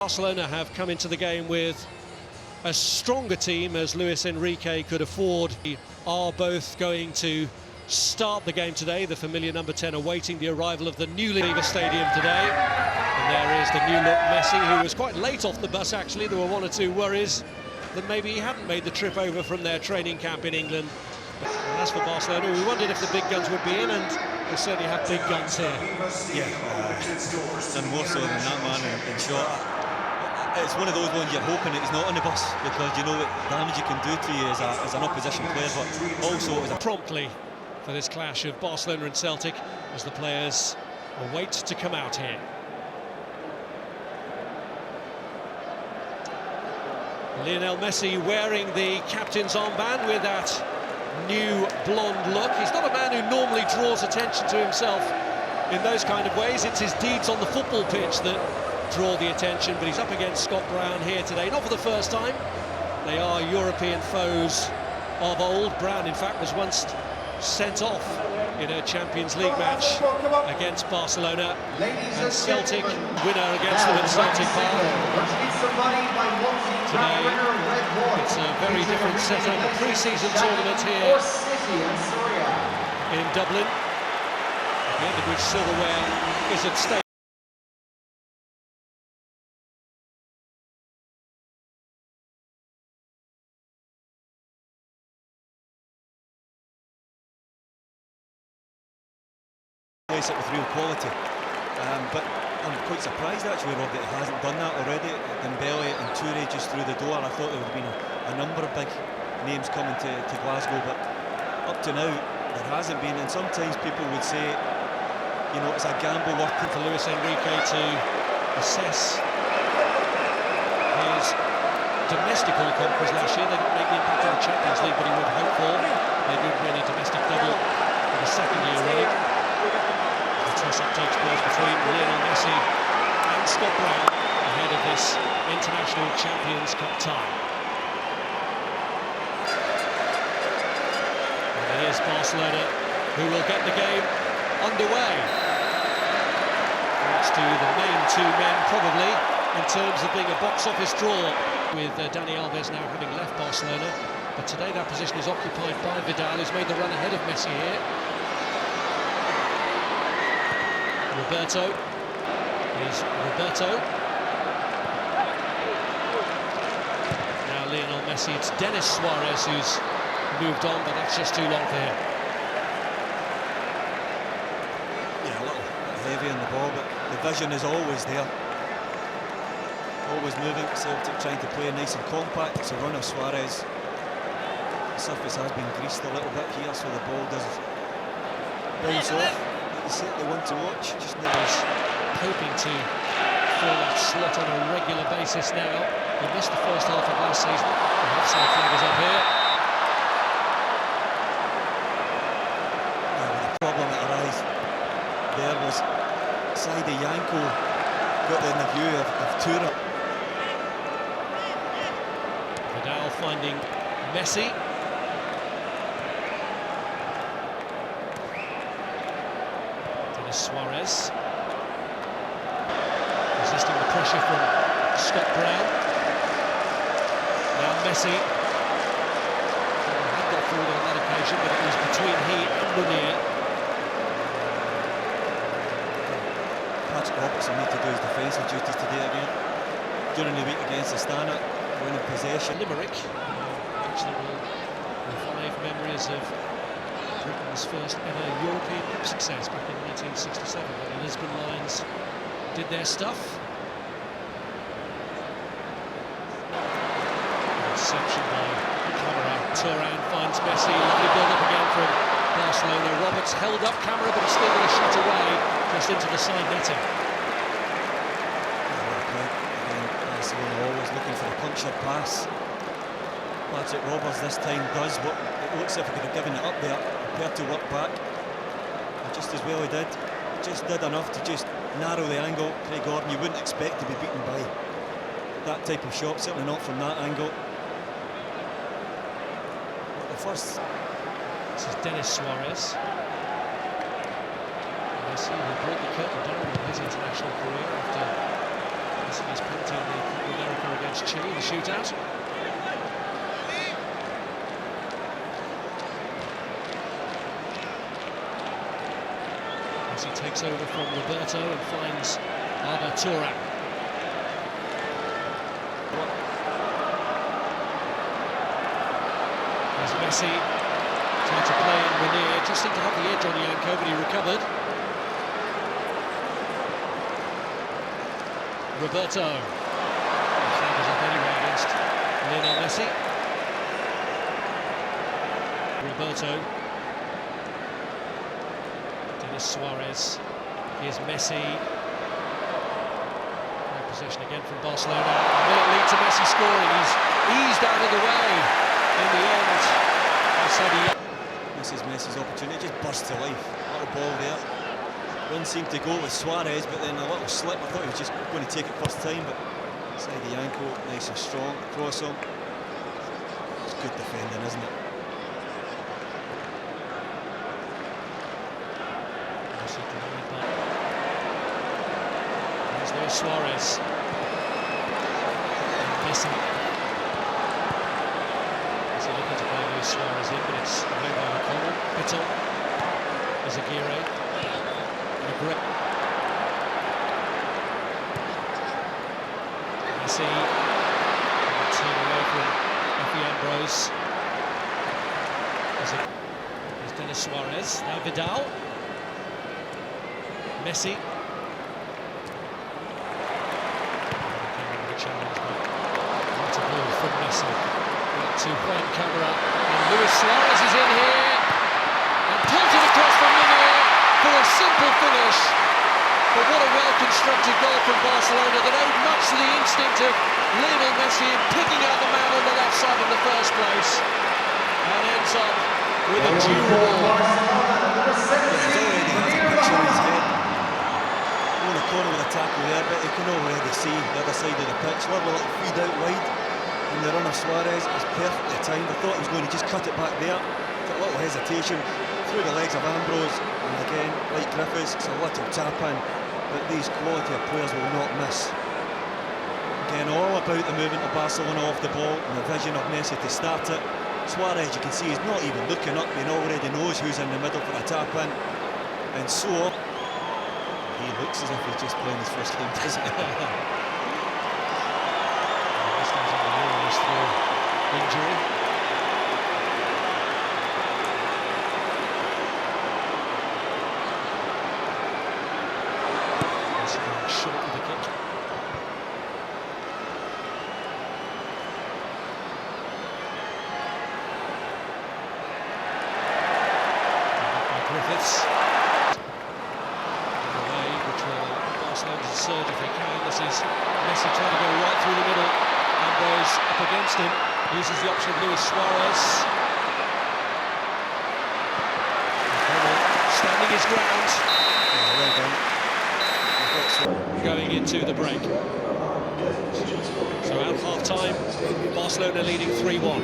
Barcelona have come into the game with a stronger team as Luis Enrique could afford. They are both going to start the game today. The familiar number 10 awaiting the arrival of the newly Liga Stadium today. And there is the new look Messi, who was quite late off the bus actually. There were one or two worries that maybe he hadn't made the trip over from their training camp in England. And as for Barcelona, we wondered if the big guns would be in, and they certainly have big guns here. Yeah, and more so than that, man, in short. It's one of those ones you're hoping it's not on the bus, because you know what damage you can do to you as an opposition player, but also as a... Promptly for this clash of Barcelona and Celtic as the players await to come out here. Lionel Messi wearing the captain's armband with that new blonde look. He's not a man who normally draws attention to himself in those kind of ways. It's his deeds on the football pitch that draw the attention, but he's up against Scott Brown here today, not for the first time. They are European foes of old. Brown, in fact, was once sent off in a Champions League match against Barcelona, and Celtic winner against them at Celtic Park. Today, it's a very different setup, a pre-season tournament here in Dublin, at the end of which silverware is at stake. Place it with real quality, but I'm quite surprised actually, Rob, that he hasn't done that already. Dembele and Toure just through the door. I thought there would have been a number of big names coming to Glasgow, but up to now there hasn't been. And sometimes people would say, you know, it's a gamble working for Luis Enrique to assess his domestic All conquerors last year. They didn't make the impact in the Champions League, but he would hope for. They did win a domestic double for the second year running. The toss-up takes place between Lionel Messi and Scott Brown ahead of this International Champions Cup tie. And here's Barcelona, who will get the game underway. Thanks to the main two men, probably, in terms of being a box office draw, with Dani Alves now having left Barcelona. But today that position is occupied by Vidal, who's made the run ahead of Messi here. Roberto. Now Lionel Messi, it's Denis Suarez who's moved on, but that's just too long for him. Yeah, a little heavy on the ball, but the vision is always there. Always moving. Celtic trying to play nice and compact. It's a run of Suarez. The surface has been greased a little bit here, so the ball does bounce off. They want to watch. Just was hoping to fill that slot on a regular basis now. He missed the first half of last season. The half-side flag is up here. Yeah, the problem that arose there was Saidi Yanko got in the view of Toure. Vidal finding Messi. Suarez resisting the pressure from Scott Brown. Now Messi had got forward on that occasion, but it was between he and Munier. Patrick Robertson need to do his defensive duties today again. During the week against Astana, winning possession. Limerick actually will revive memories of Britain's first ever European Cup success back in 1967 when the Lisbon Lions did their stuff. Interception by Camara. Turan finds Messi. Lovely build-up again from Barcelona. Roberts held up Camara, but he's still going to shot away just into the side netting. Barcelona always looking for a puncher pass. Patrick Roberts this time does what it looks like he could have given it up there, prepared to work back. And just as well he did. Just did enough to just narrow the angle. Craig Gordon, you wouldn't expect to be beaten by that type of shot, certainly not from that angle. But the first... This is Denis Suarez. Messi, who brought the curtain down in his international career after Missing his penalty in the Copa America against Chile, the shootout. Messi takes over from Roberto and finds Arda Turan. There's Messi, trying to play in Renier, just seemed to have the edge on Yanko, but he recovered. Roberto flaggers up anyway against Lionel Messi. Roberto, Denis Suarez, here's Messi. No possession again from Barcelona. Will it lead to Messi scoring? He's eased out of the way in the end. This is Messi's opportunity, just burst to life. Little ball there. One seemed to go with Suarez, but then a little slip. I thought he was just going to take it first time, but side of the ankle, nice and strong. Cross him. It's good defending, isn't it? There's Luis Suarez. Messi. Messi looking to play Luis Suarez in, but it's away by O'Connell. Pittel. There's Aguirre. Messi, turn away from Efi Ambrose. There's Denis Suarez, now Vidal. Messi. The challenge, but what a ball from Messi. Back to Juan Camara, and Luis Suarez is in here, and pulls it across from Renier for a simple finish. But what a well-constructed goal from Barcelona that owed much to the instinct of Lionel Messi in picking out the man on the left side in the first place, and ends up with a due reward. He's already has a picture in his head. On the corner with a tackle there, but you can already see the other side of the pitch. Lovely little feed out wide, and the run of Suarez is perfectly timed. I thought he was going to just cut it back there. Got a little hesitation through the legs of Ambrose, and again, like Griffiths, it's a little tap-in, but these quality of players will not miss. Again, all about the movement of Barcelona off the ball and the vision of Messi to start it. Suarez, you can see, he's not even looking up, he already knows who's in the middle for a tap-in, and so on. He looks as if he's just playing his first game, doesn't he? This guy's on the Euros through injury. Short with the kick. By Griffiths. In the way, which will Barcelona's surge if they can. This is Messi trying to go right through the middle. Ambrose up against him. Uses the option of Luis Suarez. Standing his ground. Yeah, well done. Going into the break. So at half-time, Barcelona leading 3-1.